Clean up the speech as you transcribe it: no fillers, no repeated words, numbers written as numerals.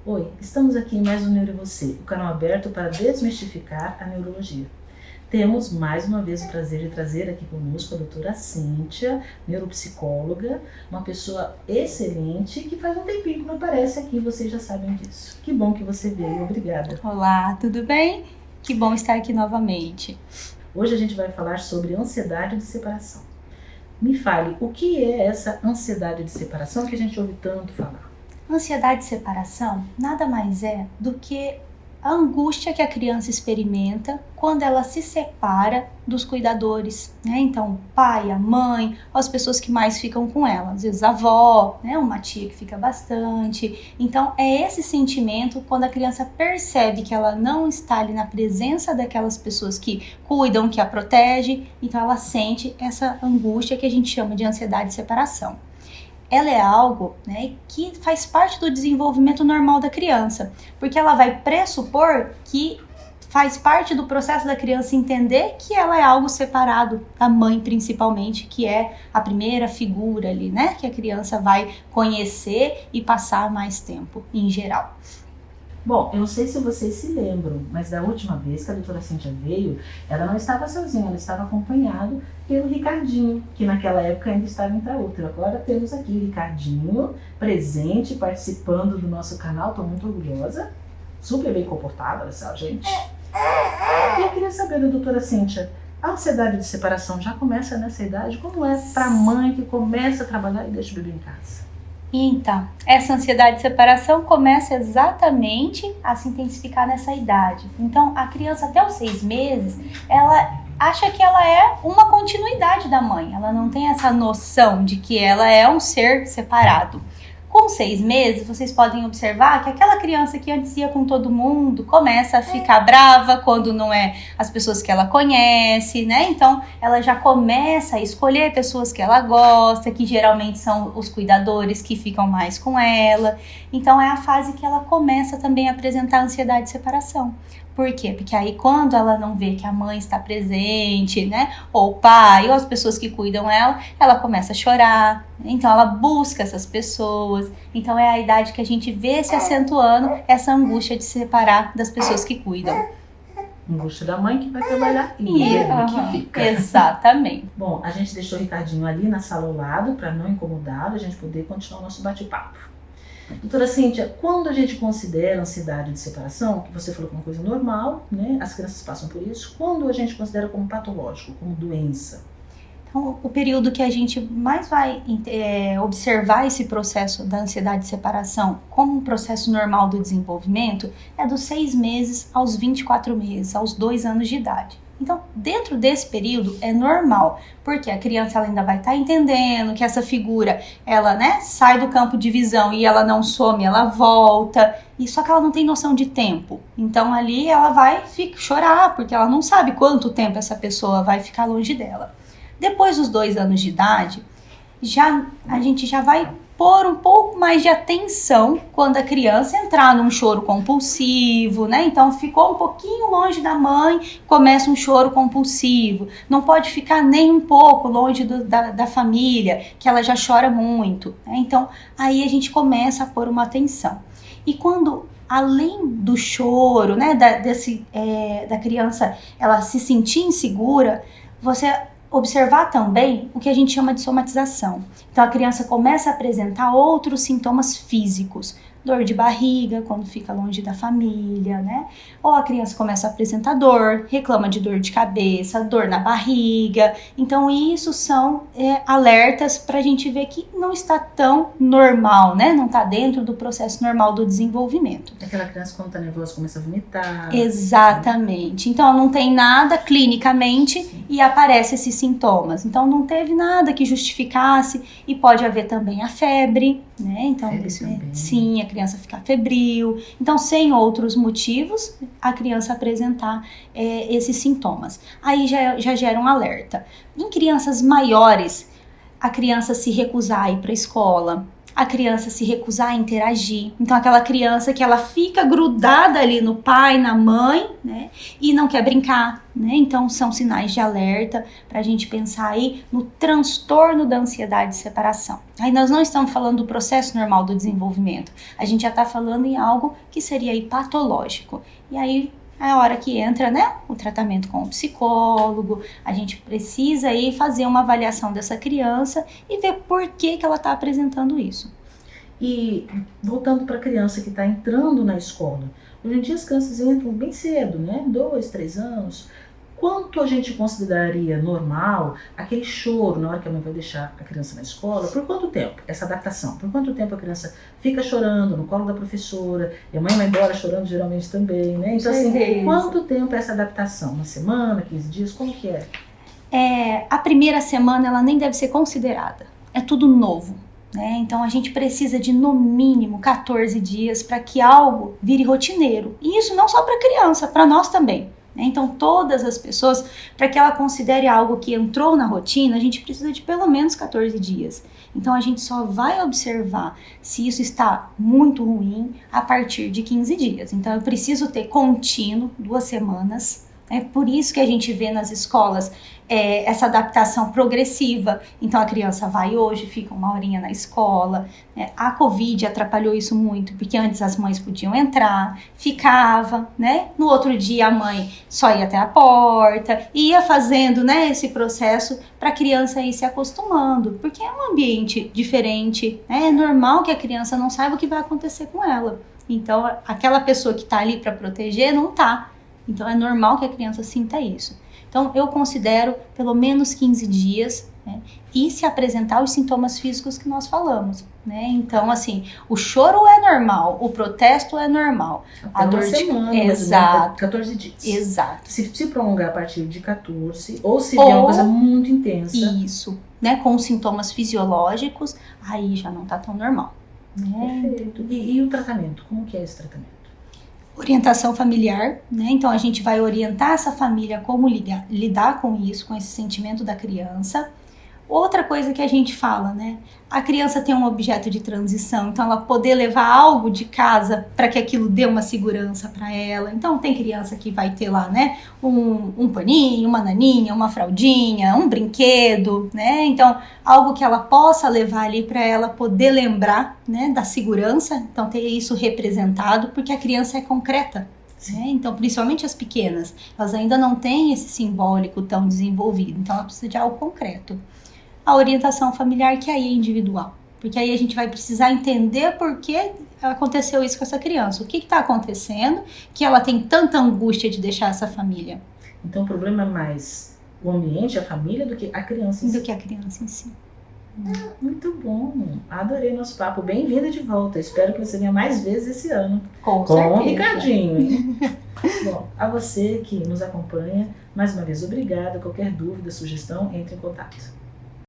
Oi, estamos aqui em mais um Neuro e Você, o canal aberto para desmistificar a neurologia. Temos mais uma vez o prazer de trazer aqui conosco a doutora Cíntia, neuropsicóloga, uma pessoa excelente que faz um tempinho que não aparece aqui, vocês já sabem disso. Que bom que você veio, obrigada. Olá, tudo bem? Que bom estar aqui novamente. Hoje a gente vai falar sobre ansiedade de separação. Me fale, o que é essa ansiedade de separação que a gente ouve tanto falar? Ansiedade de separação nada mais é do que a angústia que a criança experimenta quando ela se separa dos cuidadores, né? Então, o pai, a mãe, as pessoas que mais ficam com ela, às vezes a avó, né? Uma tia que fica bastante. Então, é esse sentimento quando a criança percebe que ela não está ali na presença daquelas pessoas que cuidam, que a protegem, então ela sente essa angústia que a gente chama de ansiedade de separação. Ela é algo, né, que faz parte do desenvolvimento normal da criança, porque ela vai pressupor que faz parte do processo da criança entender que ela é algo separado da mãe, principalmente, que é a primeira figura ali, né, que a criança vai conhecer e passar mais tempo, em geral. Bom, eu não sei se vocês se lembram, mas da última vez que a doutora Cíntia veio, ela não estava sozinha, ela estava acompanhada pelo Ricardinho, que naquela época ainda estava intraútero. Agora temos aqui o Ricardinho, presente, participando do nosso canal, estou muito orgulhosa, super bem comportada, olha só, gente. E eu queria saber da doutora Cíntia, a ansiedade de separação já começa nessa idade? Como é para a mãe que começa a trabalhar e deixa o bebê em casa? Então, essa ansiedade de separação começa exatamente a se intensificar nessa idade. Então, a criança até os 6 meses, ela acha que ela é uma continuidade da mãe. Ela não tem essa noção de que ela é um ser separado. Com 6 meses, vocês podem observar que aquela criança que antes ia com todo mundo começa a ficar brava quando não é as pessoas que ela conhece, né? Então, ela já começa a escolher pessoas que ela gosta, que geralmente são os cuidadores que ficam mais com ela. Então, é a fase que ela começa também a apresentar ansiedade de separação. Por quê? Porque aí quando ela não vê que a mãe está presente, né, ou o pai, ou as pessoas que cuidam ela começa a chorar. Então ela busca essas pessoas. Então é a idade que a gente vê se acentuando essa angústia de se separar das pessoas que cuidam. Angústia da mãe que vai trabalhar e ele que fica. Exatamente. Bom, a gente deixou o Ricardinho ali na sala ao lado para não incomodá-lo, a gente poder continuar o nosso bate-papo. Doutora Cíntia, quando a gente considera ansiedade de separação, que você falou que é uma coisa normal, né? As crianças passam por isso, quando a gente considera como patológico, como doença? Então, o período que a gente mais vai observar esse processo da ansiedade de separação como um processo normal do desenvolvimento é dos 6 meses aos 24 meses, aos 2 anos de idade. Então, dentro desse período é normal, porque a criança ela ainda vai estar entendendo que essa figura, ela, né, sai do campo de visão e ela não some, ela volta, e só que ela não tem noção de tempo. Então, ali ela vai chorar, porque ela não sabe quanto tempo essa pessoa vai ficar longe dela. Depois dos 2 anos de idade, a gente já vai pôr um pouco mais de atenção quando a criança entrar num choro compulsivo, né? Então ficou um pouquinho longe da mãe, começa um choro compulsivo. Não pode ficar nem um pouco longe da família, que ela já chora muito, né? Então aí a gente começa a pôr uma atenção. E quando, além do choro, né, da criança ela se sentir insegura, você observar também o que a gente chama de somatização. Então a criança começa a apresentar outros sintomas físicos, dor de barriga quando fica longe da família, né? Ou a criança começa a apresentar dor, reclama de dor de cabeça, dor na barriga. Então isso são alertas para a gente ver que não está tão normal, né? Não está dentro do processo normal do desenvolvimento. Aquela criança quando está nervosa começa a vomitar. Exatamente. Então não tem nada clinicamente e aparecem esses sintomas. Então não teve nada que justificasse e pode haver também a febre, né? Então sim, a criança ficar febril. Então sem outros motivos a criança apresentar esses sintomas. Aí já gera um alerta. Em crianças maiores, a criança se recusar a ir para a escola, a criança se recusar a interagir. Então, aquela criança que ela fica grudada ali no pai, na mãe, né? E não quer brincar, né? Então, são sinais de alerta para a gente pensar aí no transtorno da ansiedade de separação. Aí nós não estamos falando do processo normal do desenvolvimento. A gente já está falando em algo que seria aí patológico. E aí é a hora que entra, né, o tratamento com o psicólogo. A gente precisa aí fazer uma avaliação dessa criança e ver por que ela está apresentando isso. E voltando para a criança que está entrando na escola, hoje em dia as crianças entram bem cedo, né, 2, 3 anos. Quanto a gente consideraria normal aquele choro na hora que a mãe vai deixar a criança na escola? Por quanto tempo essa adaptação? Por quanto tempo a criança fica chorando no colo da professora e a mãe vai embora chorando geralmente também, né? Então assim, quanto tempo é essa adaptação? Uma semana, 15 dias? Como que é? A primeira semana ela nem deve ser considerada. É tudo novo, né? Então a gente precisa de no mínimo 14 dias para que algo vire rotineiro. E isso não só para a criança, para nós também. Então, todas as pessoas, para que ela considere algo que entrou na rotina, a gente precisa de pelo menos 14 dias. Então, a gente só vai observar se isso está muito ruim a partir de 15 dias. Então, eu preciso ter contínuo 2 semanas. É por isso que a gente vê nas escolas essa adaptação progressiva. Então, a criança vai hoje, fica 1 horinha na escola. A Covid atrapalhou isso muito, porque antes as mães podiam entrar, ficava, né? No outro dia, a mãe só ia até a porta, ia fazendo, né, esse processo para a criança ir se acostumando, porque é um ambiente diferente, né? É normal que a criança não saiba o que vai acontecer com ela. Então, aquela pessoa que está ali para proteger não está. Então, é normal que a criança sinta isso. Então, eu considero pelo menos 15 dias, né, e se apresentar os sintomas físicos que nós falamos, né? Então, assim, o choro é normal, o protesto é normal. Até a dor de semana, exato, 14 dias. Exato. Se prolongar a partir de 14, ou se vier uma coisa muito intensa. Isso, né? Com sintomas fisiológicos, aí já não tá tão normal. Né? Perfeito. E o tratamento? Como que é esse tratamento? Orientação familiar, né? Então a gente vai orientar essa família como lidar com isso, com esse sentimento da criança. Outra coisa que a gente fala, né? A criança tem um objeto de transição, então ela poder levar algo de casa para que aquilo dê uma segurança para ela. Então tem criança que vai ter lá, né? Um paninho, uma naninha, uma fraldinha, um brinquedo, né? Então algo que ela possa levar ali para ela poder lembrar, né? Da segurança. Então ter isso representado, porque a criança é concreta. Né? Então, principalmente as pequenas, elas ainda não têm esse simbólico tão desenvolvido. Então ela precisa de algo concreto. A orientação familiar, que aí é individual, porque aí a gente vai precisar entender por que aconteceu isso com essa criança, o que está acontecendo, que ela tem tanta angústia de deixar essa família. Então o problema é mais o ambiente, a família, do que a criança em si. Do que a criança em si. Muito bom, adorei nosso papo, bem-vinda de volta, espero que você venha mais vezes esse ano. Com certeza. O Ricardinho. Bom, a você que nos acompanha, mais uma vez obrigada, qualquer dúvida, sugestão, entre em contato.